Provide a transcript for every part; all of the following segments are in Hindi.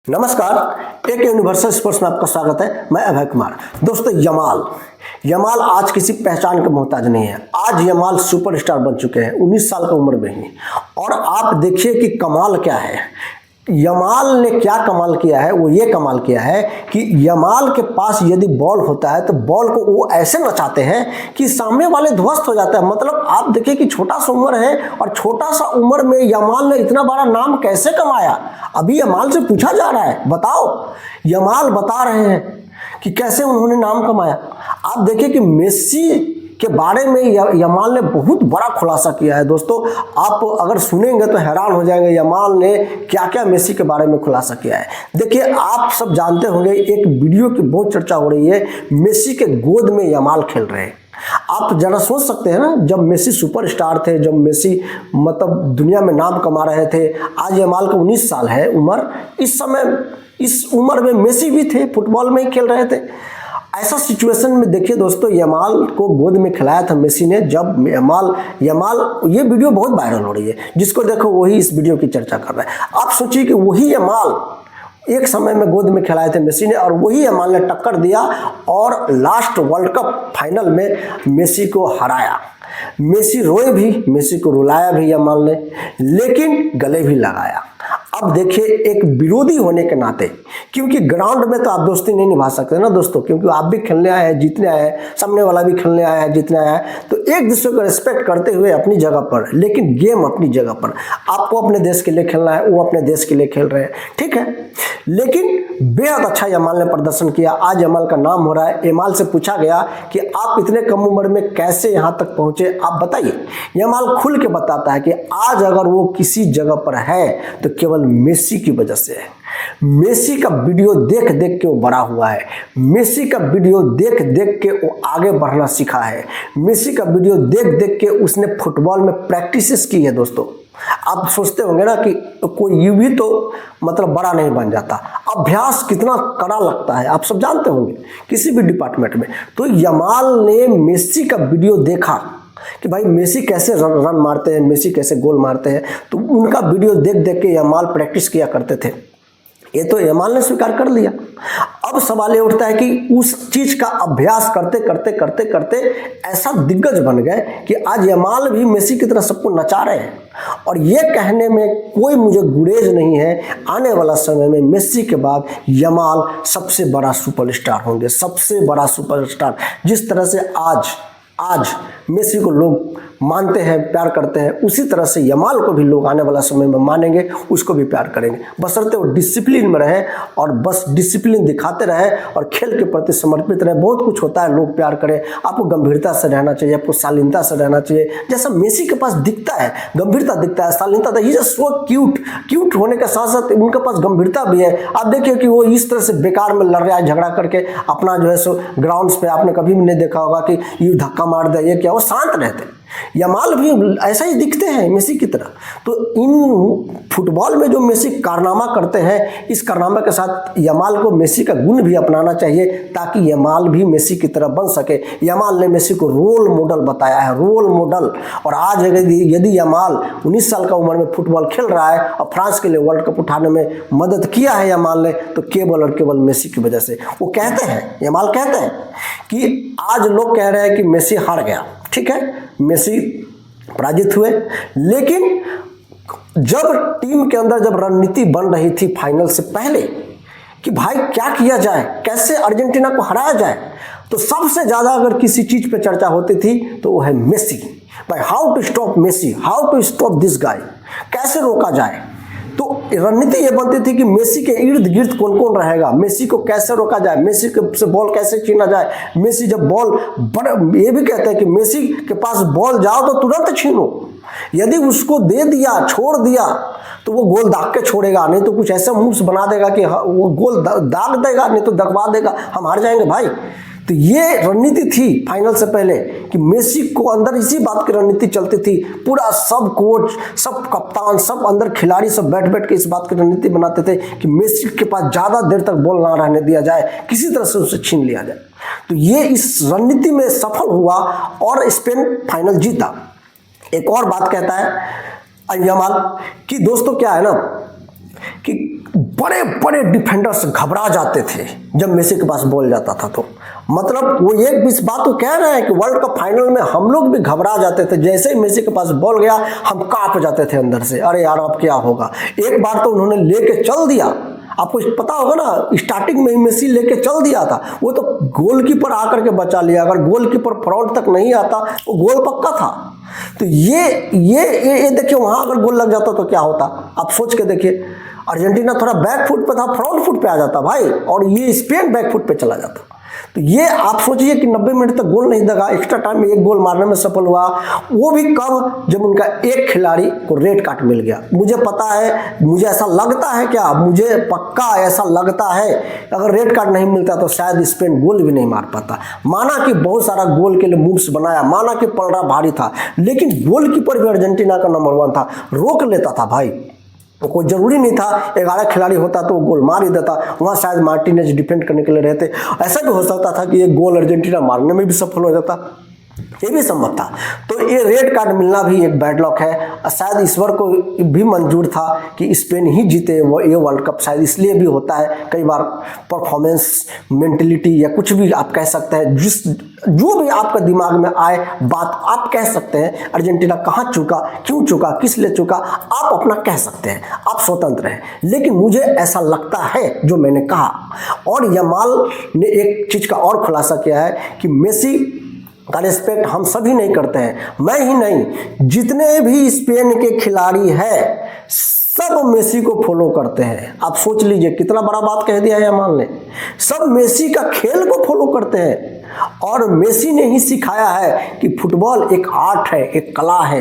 नमस्कार, एक यूनिवर्सल स्पोर्ट्स में आपका स्वागत है। मैं अभय कुमार। दोस्तों, यमाल आज किसी पहचान के मोहताज नहीं है। आज यमाल सुपरस्टार बन चुके हैं 19 साल की उम्र में ही। और आप देखिए कि कमाल क्या है। यमाल ने क्या कमाल किया है, वो ये कमाल किया है कि यमाल के पास यदि बॉल होता है तो बॉल को वो ऐसे नचाते हैं कि सामने वाले ध्वस्त हो जाता है। मतलब आप देखिए कि छोटा सा उम्र है और छोटा सा उम्र में यमाल ने इतना बड़ा नाम कैसे कमाया। अभी यमाल से पूछा जा रहा है, बताओ। यमाल बता रहे हैं कि कैसे उन्होंने नाम कमाया। आप देखिए कि मेसी के बारे में यमाल ने बहुत बड़ा खुलासा किया है। दोस्तों, आप अगर सुनेंगे तो हैरान हो जाएंगे यमाल ने क्या क्या मेसी के बारे में खुलासा किया है। देखिए, आप सब जानते होंगे, एक वीडियो की बहुत चर्चा हो रही है, मेसी के गोद में यमाल खेल रहे हैं। आप जरा सोच सकते हैं ना, जब मेसी सुपरस्टार थे, जब मेसी मतलब दुनिया में नाम कमा रहे थे, आज यमाल का 19 साल है उम्र। इस समय इस उम्र में मेसी भी थे, फुटबॉल में ही खेल रहे थे। ऐसा सिचुएशन में देखिए दोस्तों, यमाल को गोद में खिलाया था मेसी ने। जब यमाल ये वीडियो बहुत वायरल हो रही है, जिसको देखो वही इस वीडियो की चर्चा कर रहा है। आप सोचिए कि वही यमाल एक समय में गोद में खिलाए थे मेसी ने, और वही यमाल ने टक्कर दिया और लास्ट वर्ल्ड कप फाइनल में मेसी को हराया। मेसी रोए भी, मेसी को रुलाया भी यमाल ने, लेकिन गले भी लगाया। अब देखिए, एक विरोधी होने के नाते, क्योंकि ग्राउंड में तो आप दोस्ती नहीं निभा सकते ना दोस्तों, क्योंकि आप भी खेलने आए हैं, जीतने आए हैं, सामने वाला भी खेलने आया है, जीतने आया है, तो एक दूसरे को रिस्पेक्ट करते हुए अपनी जगह पर, लेकिन गेम अपनी जगह पर। आपको अपने देश के लिए खेलना है, वो अपने देश के लिए खेल रहे हैं, ठीक है। लेकिन बेहद अच्छा यमाल ने प्रदर्शन किया। आज यमाल का नाम हो रहा है। यमाल से पूछा गया कि आप इतने कम उम्र में कैसे यहाँ तक पहुँचे, आप बताइए। यमाल खुल के बताता है कि आज अगर वो किसी जगह पर है तो केवल मेसी की वजह से है। मेसी का वीडियो देख देख के वो बड़ा हुआ है। मेसी का वीडियो देख देख के वो आगे बढ़ना सीखा है। मेसी का वीडियो देख देख के उसने फुटबॉल में प्रैक्टिसेस की है। दोस्तों, आप सोचते होंगे ना कि कोई यूं भी तो मतलब बड़ा नहीं बन जाता। अभ्यास कितना कड़ा लगता है, आप सब जानते होंगे किसी भी डिपार्टमेंट में। तो यमाल ने मेसी का वीडियो देखा कि भाई मेसी कैसे रन मारते हैं, मेसी कैसे गोल मारते हैं, तो उनका वीडियो देख देख के यमाल प्रैक्टिस किया करते थे। ये तो यमाल ने स्वीकार कर लिया। अब सवाल ये उठता है कि उस चीज का अभ्यास करते करते करते करते ऐसा दिग्गज बन गए कि आज यमाल भी मेसी की तरह सबको नचा रहे हैं। और ये कहने में कोई मुझे गुरेज नहीं है, आने वाला समय में मेसी के बाद यमाल सबसे बड़ा सुपरस्टार होंगे, सबसे बड़ा सुपरस्टार। जिस तरह से आज मेसी को लोग मानते हैं, प्यार करते हैं, उसी तरह से यमाल को भी लोग आने वाला समय में मानेंगे, उसको भी प्यार करेंगे, बशर्ते वो डिसिप्लिन में रहे और बस डिसिप्लिन दिखाते रहे और खेल के प्रति समर्पित रहे। बहुत कुछ होता है, लोग प्यार करें। आपको गंभीरता से रहना चाहिए, आपको शालीनता से रहना चाहिए, जैसा मेसी के पास दिखता है, गंभीरता दिखता है, शालीनता। ही इज सो क्यूट होने के साथ साथ उनके पास गंभीरता भी है। आप देखिए कि वो इस तरह से बेकार में लड़ रहा है, झगड़ा करके अपना जो है सो ग्राउंड्स पे आपने कभी भी नहीं देखा होगा कि ये धक्का मार दे, ये क्या, वो शांत रहते। यमाल भी ऐसा ही दिखते हैं मेसी की तरह। तो इन फुटबॉल में जो मेसी कारनामा करते हैं, इस कारनामा के साथ यमाल को मेसी का गुण भी अपनाना चाहिए, ताकि यमाल भी मेसी की तरह बन सके। यमाल ने मेसी को रोल मॉडल बताया है, रोल मॉडल। और आज यदि यमाल 19 साल का उम्र में फुटबॉल खेल रहा है और फ्रांस के लिए वर्ल्ड कप उठाने में मदद किया है यमाल ने, तो केवल और केवल मेसी की वजह से। वो कहते हैं, यमाल कहते हैं कि आज लोग कह रहे हैं कि मेसी हार गया, ठीक है, मेसी पराजित हुए, लेकिन जब टीम के अंदर जब रणनीति बन रही थी फाइनल से पहले कि भाई क्या किया जाए, कैसे अर्जेंटीना को हराया जाए, तो सबसे ज्यादा अगर किसी चीज पे चर्चा होती थी तो वो है मेसी। भाई how to stop Messi, how to stop this guy, कैसे रोका जाए। तो रणनीति ये बनती थी कि मेसी के इर्द गिर्द कौन कौन रहेगा, मेसी को कैसे रोका जाए, मेसी से बॉल कैसे छीना जाए। मेसी जब बॉल ये भी कहते हैं कि मेसी के पास बॉल जाओ तो तुरंत छीनो, यदि उसको दे दिया, छोड़ दिया, तो वो गोल दाग के छोड़ेगा, नहीं तो कुछ ऐसा मूव्स बना देगा कि वो गोल दाग देगा, नहीं तो दगवा देगा, हम हार जाएंगे भाई। तो ये रणनीति थी फाइनल से पहले कि मेसी को अंदर इसी बात की रणनीति चलती थी। पूरा सब कोच, सब कप्तान, सब अंदर खिलाड़ी सब बैठ बैठ के इस बात की रणनीति बनाते थे कि मेसी के पास ज़्यादा देर तक बॉल ना रहने दिया जाए, किसी तरह से उसे छीन लिया जाए। तो ये इस रणनीति में सफल हुआ और स्पेन फाइनल जीता। एक और बात कहता है यमाल कि दोस्तों क्या है ना कि बड़े बड़े डिफेंडर्स घबरा जाते थे जब मेसी के पास बॉल जाता था। तो मतलब वो एक इस बात को कह रहे हैं कि वर्ल्ड कप फाइनल में हम लोग भी घबरा जाते थे, जैसे ही मेसी के पास बॉल गया हम कांप जाते थे अंदर से, अरे यार अब क्या होगा। एक बार तो उन्होंने लेके चल दिया, आपको पता होगा ना, स्टार्टिंग में ही मेसी लेके चल दिया था, वो तो गोलकीपर आकर के बचा लिया। अगर गोलकीपर फ्रंट तक नहीं आता वो गोल पक्का था। तो ये देखिए, वहां अगर गोल लग जाता तो क्या होता, आप सोच के देखिए। अर्जेंटीना थोड़ा बैक फुट पे था, फ्रंट फुट पे आ जाता भाई, और ये स्पेन बैक फुट पे चला जाता। तो ये आप सोचिए कि 90 मिनट तक गोल नहीं लगा, एक्स्ट्रा टाइम में एक गोल मारने में सफल हुआ, वो भी कब, जब उनका एक खिलाड़ी को रेड कार्ड मिल गया। मुझे पता है, मुझे ऐसा लगता है, क्या मुझे पक्का ऐसा लगता है, अगर रेड कार्ड नहीं मिलता तो शायद स्पेन गोल भी नहीं मार पाता। माना कि बहुत सारा गोल के लिए मूव्स बनाया, माना कि पलड़ा भारी था, लेकिन गोलकीपर भी अर्जेंटीना का नंबर 1 था, रोक लेता था भाई। तो कोई जरूरी नहीं था 11 खिलाड़ी होता तो गोल मार ही देता, वहाँ शायद मार्टिनेज डिफेंड करने के लिए रहते, ऐसा भी हो सकता था कि एक गोल अर्जेंटीना मारने में भी सफल हो जाता, ये भी संभव था। तो ये रेड कार्ड मिलना भी एक बैड लक है। शायद ईश्वर को भी मंजूर था कि स्पेन ही जीते वो ये वर्ल्ड कप, शायद इसलिए भी होता है कई बार। परफॉर्मेंस, मेंटलिटी या कुछ भी आप कह सकते हैं, जो भी आपका दिमाग में आए बात आप कह सकते हैं। अर्जेंटीना कहाँ चूका, क्यों चूका, किस लिए चूका, आप अपना कह सकते हैं, आप स्वतंत्र हैं। लेकिन मुझे ऐसा लगता है जो मैंने कहा, और यमाल ने एक चीज़ का और खुलासा किया है कि मेसी का रिस्पेक्ट हम सभी नहीं करते हैं, मैं ही नहीं, जितने भी स्पेन के खिलाड़ी हैं सब मेसी को फॉलो करते हैं। आप सोच लीजिए कितना बड़ा बात कह दिया है यमाल ने, सब मेसी का खेल को फॉलो करते हैं। और मेसी ने ही सिखाया है कि फुटबॉल एक आर्ट है, एक कला है,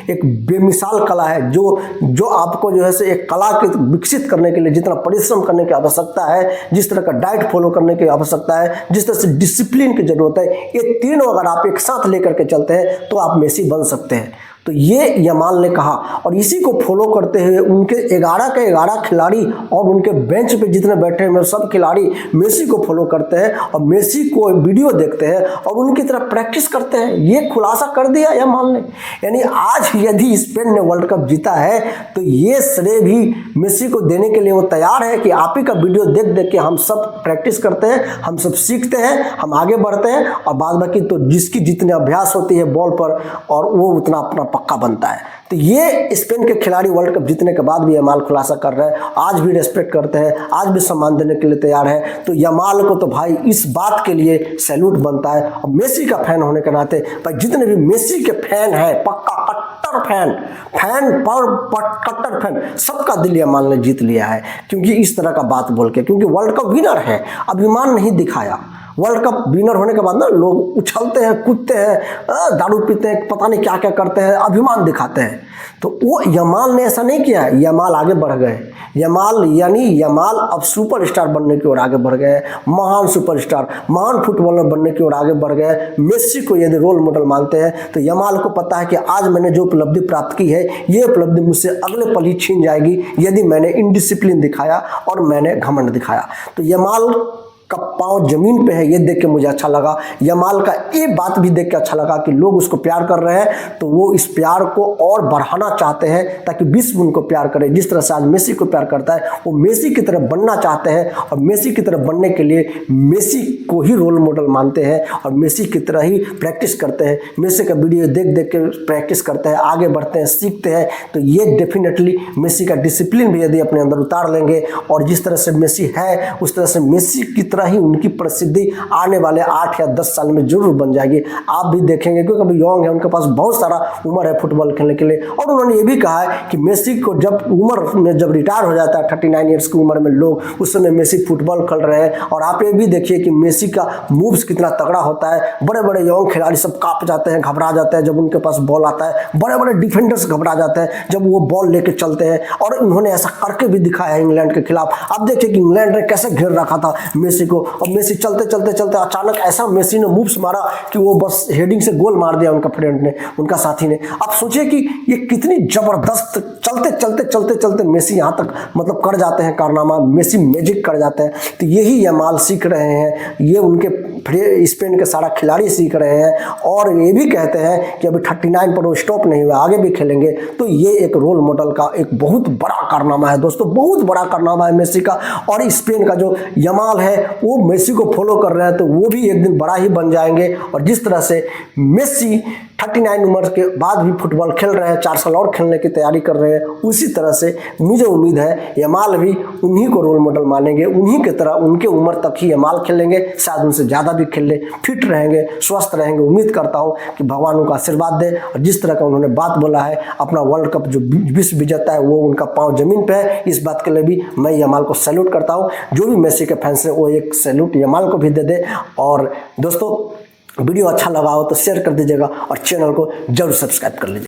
एक बेमिसाल कला है, जो आपको जो है से एक कला के विकसित करने के लिए जितना परिश्रम करने की आवश्यकता है, जिस तरह का डाइट फॉलो करने की आवश्यकता है, जिस तरह से डिसिप्लिन की जरूरत है, ये तीनों अगर आप एक साथ लेकर के चलते हैं तो आप मेसी बन सकते हैं। तो ये यमाल ने कहा, और इसी को फॉलो करते हुए उनके 11 के 11 खिलाड़ी और उनके बेंच पे जितने बैठे हुए सब खिलाड़ी मेसी को फॉलो करते हैं और मेसी को वीडियो देखते हैं और उनकी तरह प्रैक्टिस करते हैं। ये खुलासा कर दिया यमाल ने। यानी आज यदि स्पेन ने वर्ल्ड कप जीता है तो ये श्रेय भी मेसी को देने के लिए वो तैयार है कि आप ही का वीडियो देख देख के हम सब प्रैक्टिस करते हैं, हम सब सीखते हैं, हम आगे बढ़ते हैं, और बाद बाकी तो जिसकी जितनी अभ्यास होती है बॉल पर और वो उतना अपना पक्का बनता है। तो ये स्पेन के खिलाड़ी वर्ल्ड कप जीतने के बाद भी यमाल खुलासा कर रहे हैं, आज भी रेस्पेक्ट करते हैं, आज भी सम्मान देने के लिए तैयार है। तो यमाल को तो भाई इस बात के लिए सैल्यूट बनता है। और मेसी का फैन होने के नाते भाई जितने भी मेसी के फैन हैं, पक्का कट्टर फैन, सबका दिल यमाल ने जीत लिया है, क्योंकि इस तरह का बात बोल के, क्योंकि वर्ल्ड कप विनर है, अभिमान नहीं दिखाया। वर्ल्ड कप विनर होने के बाद ना लोग उछलते हैं, कूदते हैं, दारू पीते हैं, पता नहीं क्या क्या करते हैं, अभिमान दिखाते हैं। तो वो यमाल ने ऐसा नहीं किया, यमाल आगे बढ़ गए। यमाल अब सुपरस्टार बनने की ओर आगे बढ़ गए, महान सुपरस्टार, महान फुटबॉलर बनने की ओर आगे बढ़ गए। मेसी को यदि रोल मॉडल मानते हैं तो यमाल को पता है कि आज मैंने जो उपलब्धि प्राप्त की है, ये उपलब्धि मुझसे अगले पल ही छीन जाएगी यदि मैंने इनडिसिप्लिन दिखाया और मैंने घमंड दिखाया। तो यमाल का पाँव जमीन पे है, ये देख के मुझे अच्छा लगा। यमाल का ये बात भी देख के अच्छा लगा कि लोग उसको प्यार कर रहे हैं, तो वो इस प्यार को और बढ़ाना चाहते हैं ताकि विश्व उनको प्यार करे। जिस तरह से आज मेसी को प्यार करता है, वो मेसी की तरह बनना चाहते हैं, और मेसी की तरह बनने के लिए मेसी को ही रोल मॉडल मानते हैं और मेसी की तरह ही प्रैक्टिस करते हैं। मेसी का वीडियो देख देख के प्रैक्टिस करते हैं, आगे बढ़ते हैं, सीखते हैं। तो ये डेफिनेटली मेसी का डिसिप्लिन भी यदि अपने अंदर उतार लेंगे, और जिस तरह से मेसी है उस तरह से मेसी की तरह ही उनकी प्रसिद्धि आने वाले 8 या 10 साल में जरूर बन जाएगी। आप भी देखेंगे, क्योंकि अभी यंग है, उनके पास बहुत सारा उम्र है फुटबॉल खेलने के लिए। और उन्होंने ये भी कहा है कि मेसी को जब उम्र में जब रिटायर हो जाता है 39 ईयर्स की उम्र में लोग, उस समय मेसी फुटबॉल खेल रहे हैं। और आप ये भी देखिए कि मेसी का मूव्स कितना तगड़ा होता है। बड़े बड़े यंग खिलाड़ी सब कांप जाते हैं, घबरा जाते हैं जब उनके पास बॉल आता है। बड़े बड़े डिफेंडर्स घबरा जाते हैं जब वो बॉल लेके चलते हैं, और उन्होंने ऐसा करके भी दिखाया है इंग्लैंड के खिलाफ। आप देखिए कि इंग्लैंड ने कैसे घेर रखा था मेसी को, को, और मेसी चलते चलते चलते अचानक ऐसा मेसी ने मूव्स मारा कि वो बस हेडिंग से गोल मार दिया उनका फ्रेंड ने, उनका साथी ने। आप सोचिए कि ये कितनी जबरदस्त, चलते चलते चलते चलते मेसी यहाँ तक मतलब कर जाते हैं कारनामा, मेसी मैजिक कर जाते हैं। तो यही यमाल सीख रहे हैं, ये उनके स्पेन के सारा खिलाड़ी सीख रहे हैं, और ये भी कहते हैं कि अभी 39 पर वो स्टॉप नहीं हुआ, आगे भी खेलेंगे। तो ये एक रोल मॉडल का एक बहुत बड़ा कारनामा है दोस्तों, बहुत बड़ा कारनामा है मेसी का। और स्पेन का जो यमाल है वो मेसी को फॉलो कर रहे हैं, तो वो भी एक दिन बड़ा ही बन जाएंगे। और जिस तरह से मेसी 39 उम्र के बाद भी फुटबॉल खेल रहे हैं, 4 साल और खेलने की तैयारी कर रहे हैं, उसी तरह से मुझे उम्मीद है यमाल भी उन्हीं को रोल मॉडल मानेंगे, उन्हीं की तरह उनके उम्र तक ही यमाल खेलेंगे, शायद उनसे ज़्यादा भी खेल ले, फिट रहेंगे, स्वस्थ रहेंगे। उम्मीद करता हूँ कि भगवान उनका आशीर्वाद दे। और जिस तरह का उन्होंने बात बोला है, अपना वर्ल्ड कप जो विश्व विजेता है वो उनका पाँव जमीन पे है, इस बात के लिए भी मैं यमाल को सैल्यूट करता हूँ। जो भी मेसी के फैंस हैं वो एक सैल्यूट यमाल को भी दे दे। और दोस्तों वीडियो अच्छा लगा हो तो शेयर कर दीजिएगा और चैनल को जरूर सब्सक्राइब कर लीजिए।